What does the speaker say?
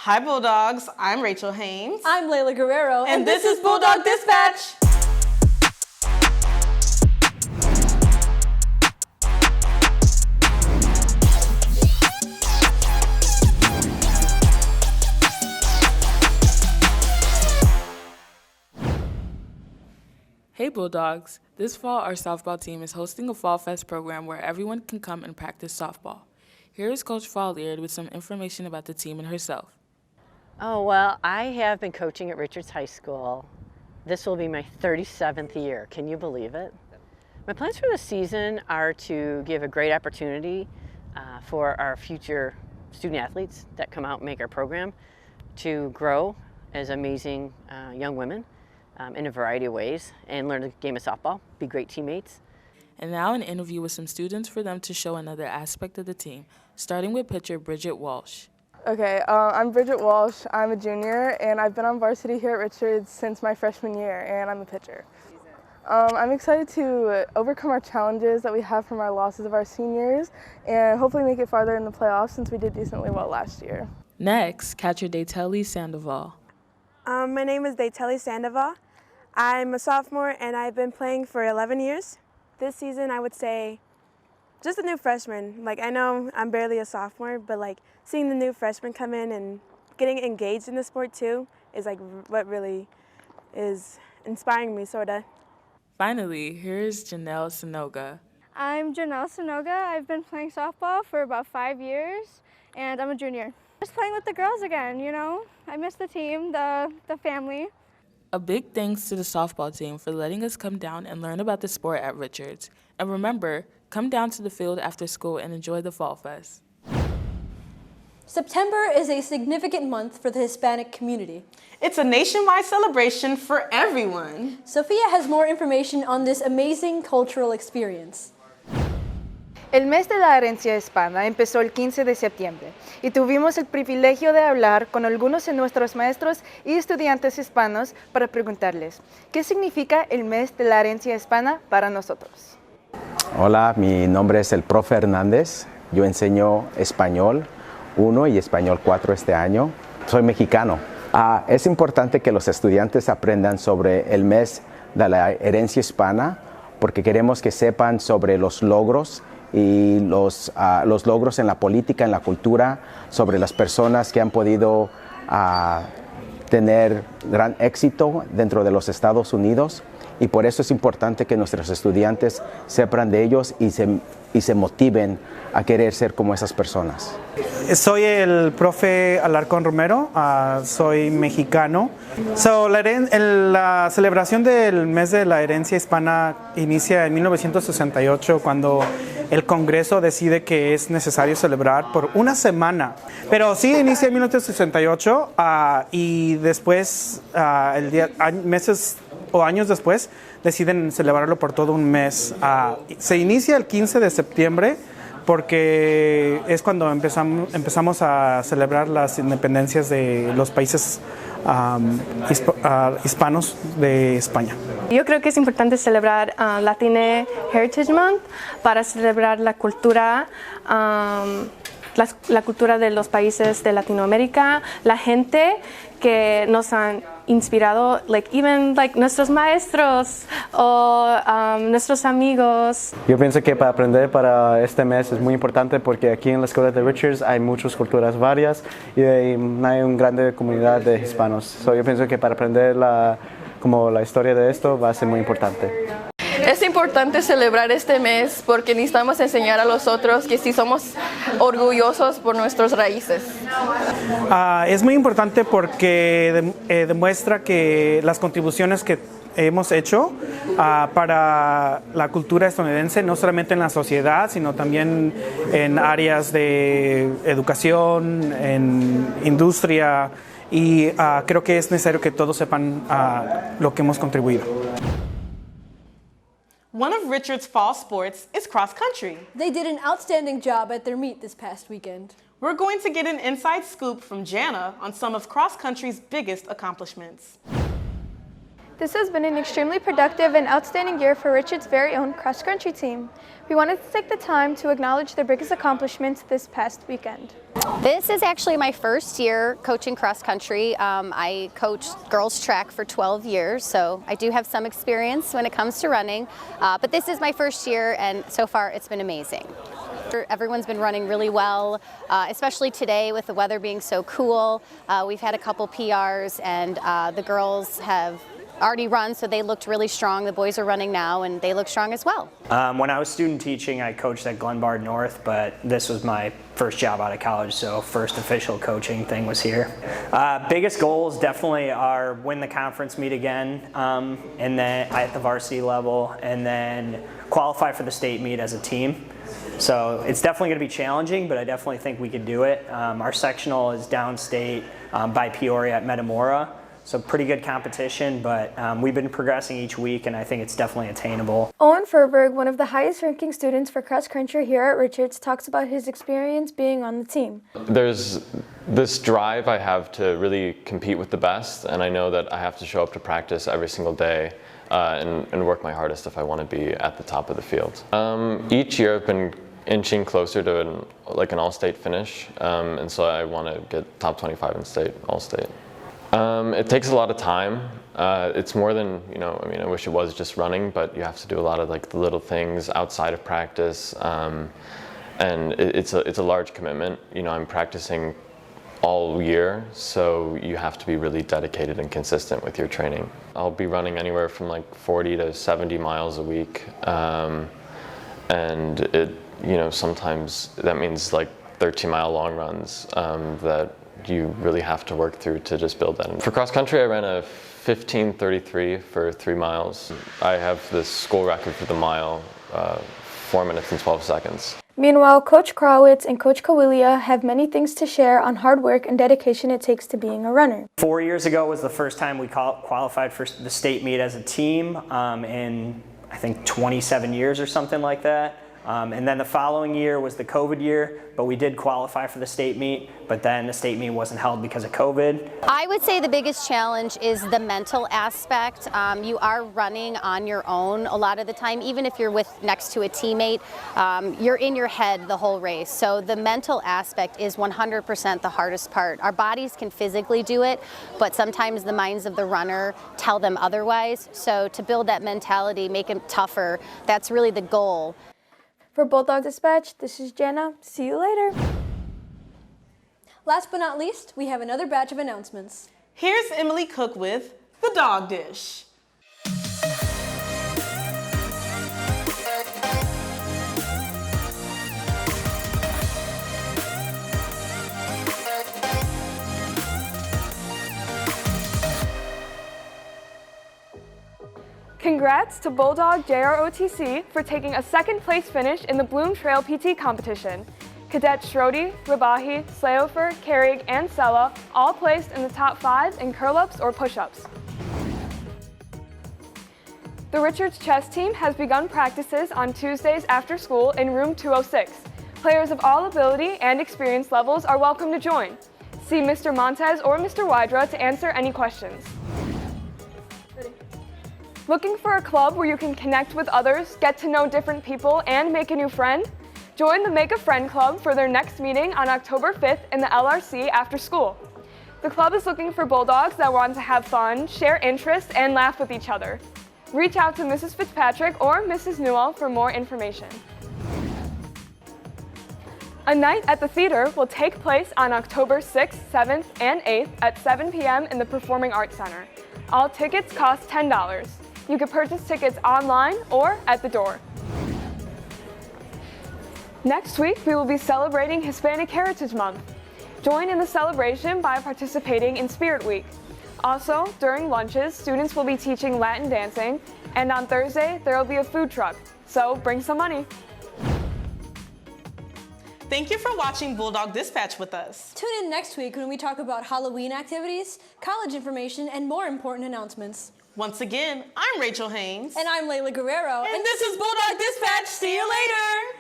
Hi Bulldogs, I'm Rachel Haynes. I'm Layla Guerrero. And this is Bulldog Dispatch. Hey Bulldogs! This fall, our softball team is hosting a Fall Fest program where everyone can come and practice softball. Here is Coach Falliard with some information about the team and herself. Oh, well, I have been coaching at Richards High School. This will be my 37th year. Can you believe it? My plans for the season are to give a great opportunity for our future student athletes that come out and make our program to grow as amazing young women in a variety of ways and learn the game of softball, be great teammates. And now an interview with some students for them to show another aspect of the team, starting with pitcher Bridget Walsh. Okay, I'm Bridget Walsh. I'm a junior, and I've been on varsity here at Richards since my freshman year, and I'm a pitcher. I'm excited to overcome our challenges that we have from our losses of our seniors and hopefully make it farther in the playoffs since we did decently well last year. Next, catcher Dayteli Sandoval. My name is Dayteli Sandoval. I'm a sophomore, and I've been playing for 11 years. This season, I would say just a new freshman. I know I'm barely a sophomore, but seeing the new freshmen come in and getting engaged in the sport too is what really is inspiring me, sorta. Finally, here is Janelle Sonoga. I'm Janelle Sonoga. I've been playing softball for about 5 years, and I'm a junior. Just playing with the girls again, you know. I miss the team, the family. A big thanks to the softball team for letting us come down and learn about the sport at Richards. And remember, come down to the field after school and enjoy the Fall Fest. September is a significant month for the Hispanic community. It's a nationwide celebration for everyone. Sophia has more information on this amazing cultural experience. El mes de la herencia hispana empezó el 15 de septiembre y tuvimos el privilegio de hablar con algunos de nuestros maestros y estudiantes hispanos para preguntarles ¿qué significa el mes de la herencia hispana para nosotros? Hola, mi nombre es el profe Hernández. Yo enseño español 1 y español 4 este año. Soy mexicano. Es importante que los estudiantes aprendan sobre el mes de la herencia hispana porque queremos que sepan sobre los logros y los logros en la política, en la cultura, sobre las personas que han podido tener gran éxito dentro de los Estados Unidos y por eso es importante que nuestros estudiantes sepan de ellos y se motiven a querer ser como esas personas. Soy el profe Alarcón Romero, soy mexicano. La celebración del mes de la herencia hispana inicia en 1968 cuando el Congreso decide que es necesario celebrar por una semana. Pero sí inicia en 1968 y después, meses o años después, deciden celebrarlo por todo un mes. Se inicia el 15 de septiembre porque es cuando empezamos a celebrar las independencias de los países hispanos de España. Yo creo que es importante celebrar Latine Heritage Month para celebrar la cultura, la cultura de los países de Latinoamérica, la gente que nos han inspirado, nuestros maestros o nuestros amigos. Yo pienso que para aprender para este mes es muy importante porque aquí en la escuela de Richards hay muchas culturas varias y hay una grande comunidad de hispanos. Yo pienso que para aprender la historia de esto va a ser muy importante. Es importante celebrar este mes porque necesitamos enseñar a los otros que sí somos orgullosos por nuestras raíces. Es muy importante porque demuestra que las contribuciones que hemos hecho para la cultura estadounidense, no solamente en la sociedad, sino también en áreas de educación, en industria, y creo que es necesario que todos sepan lo que hemos contribuido. One of Richards' fall sports is cross country. They did an outstanding job at their meet this past weekend. We're going to get an inside scoop from Jana on some of cross country's biggest accomplishments. This has been an extremely productive and outstanding year for Richard's very own cross-country team. We wanted to take the time to acknowledge their biggest accomplishments this past weekend. This is actually my first year coaching cross-country. I coached girls track for 12 years, so I do have some experience when it comes to running. But this is my first year, and so far it's been amazing. Everyone's been running really well, especially today with the weather being so cool. We've had a couple PRs, and the girls have already run, so they looked really strong. The boys are running now, and they look strong as well. When I was student teaching, I coached at Glenbard North, but this was my first job out of college, so first official coaching thing was here. Biggest goals definitely are win the conference meet again, and then at the varsity level, and then qualify for the state meet as a team. So it's definitely going to be challenging, but I definitely think we could do it. Our sectional is downstate by Peoria at Metamora. So pretty good competition, but we've been progressing each week, and I think it's definitely attainable. Owen Furberg, one of the highest ranking students for cross country here at Richards, talks about his experience being on the team. There's this drive I have to really compete with the best, and I know that I have to show up to practice every single day and work my hardest if I want to be at the top of the field. Each year I've been inching closer to an all-state finish, and so I want to get top 25 in state, all-state. It takes a lot of time. It's more than, I wish it was just running, but you have to do a lot of the little things outside of practice, and it's a large commitment. I'm practicing all year, so you have to be really dedicated and consistent with your training. I'll be running anywhere from 40 to 70 miles a week, and sometimes that means 13-mile long runs that you really have to work through to just build that. For cross country, I ran a 15:33 for 3 miles. I have this school record for the mile, 4 minutes and 12 seconds. Meanwhile, Coach Krawitz and Coach Kawilia have many things to share on hard work and dedication it takes to being a runner. 4 years ago was the first time we qualified for the state meet as a team in, I think, 27 years or something like that. And then the following year was the COVID year, but we did qualify for the state meet, but then the state meet wasn't held because of COVID. I would say the biggest challenge is the mental aspect. You are running on your own a lot of the time, even if you're next to a teammate, you're in your head the whole race. So the mental aspect is 100% the hardest part. Our bodies can physically do it, but sometimes the minds of the runner tell them otherwise. So to build that mentality, make it tougher, that's really the goal. For Bulldog Dispatch, this is Jenna. See you later. Last but not least, we have another batch of announcements. Here's Emily Cook with The Dog Dish. Congrats to Bulldog JROTC for taking a second place finish in the Bloom Trail PT competition. Cadets Schrody, Rabahi, Slayofer, Carrig, and Sella all placed in the top 5 in curl-ups or push-ups. The Richards chess team has begun practices on Tuesdays after school in room 206. Players of all ability and experience levels are welcome to join. See Mr. Montez or Mr. Wydra to answer any questions. Looking for a club where you can connect with others, get to know different people, and make a new friend? Join the Make a Friend Club for their next meeting on October 5th in the LRC after school. The club is looking for Bulldogs that want to have fun, share interests, and laugh with each other. Reach out to Mrs. Fitzpatrick or Mrs. Newell for more information. A night at the theater will take place on October 6th, 7th, and 8th at 7 p.m. in the Performing Arts Center. All tickets cost $10. You can purchase tickets online or at the door. Next week, we will be celebrating Hispanic Heritage Month. Join in the celebration by participating in Spirit Week. Also, during lunches, students will be teaching Latin dancing, and on Thursday, there will be a food truck, so bring some money. Thank you for watching Bulldog Dispatch with us. Tune in next week when we talk about Halloween activities, college information, and more important announcements. Once again, I'm Rachel Haynes. And I'm Layla Guerrero. And this is Bulldog Dispatch. See you later.